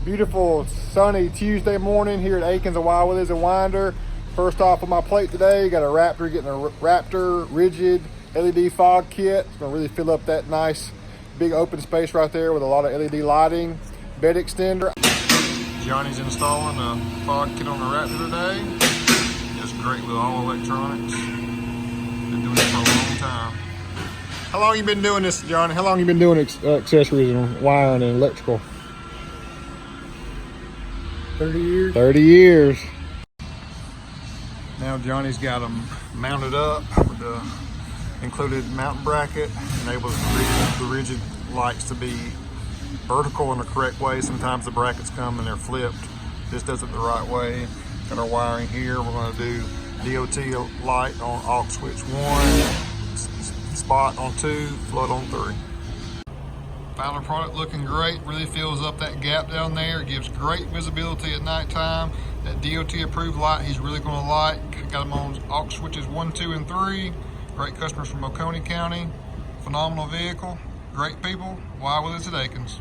Beautiful sunny Tuesday morning here at Aikens and Wild Willies and Winder. First off on my plate today, got a Raptor, getting a Raptor rigid LED fog kit. It's gonna really fill up that nice big open space right there with a lot of LED lighting. Bed extender. Johnny's installing a fog kit on the Raptor today. Just great with all electronics. Been doing it for a long time. How long you been doing this, Johnny? How long you been doing accessories and wiring and electrical? 30 years. 30 years. Now Johnny's got them mounted up with the included mounting bracket, enables the rigid lights to be vertical in the correct way. Sometimes the brackets come and they're flipped. This does it the right way. Got our wiring here. We're going to do DOT light on aux switch 1, spot on 2, flood on 3. Final product looking great, really fills up that gap down there. It gives great visibility at nighttime. That DOT approved light he's really going to like. Got them on aux switches 1, 2, and 3. Great customers from Oconee County. Phenomenal vehicle, great people. Wild Willies at Aikens.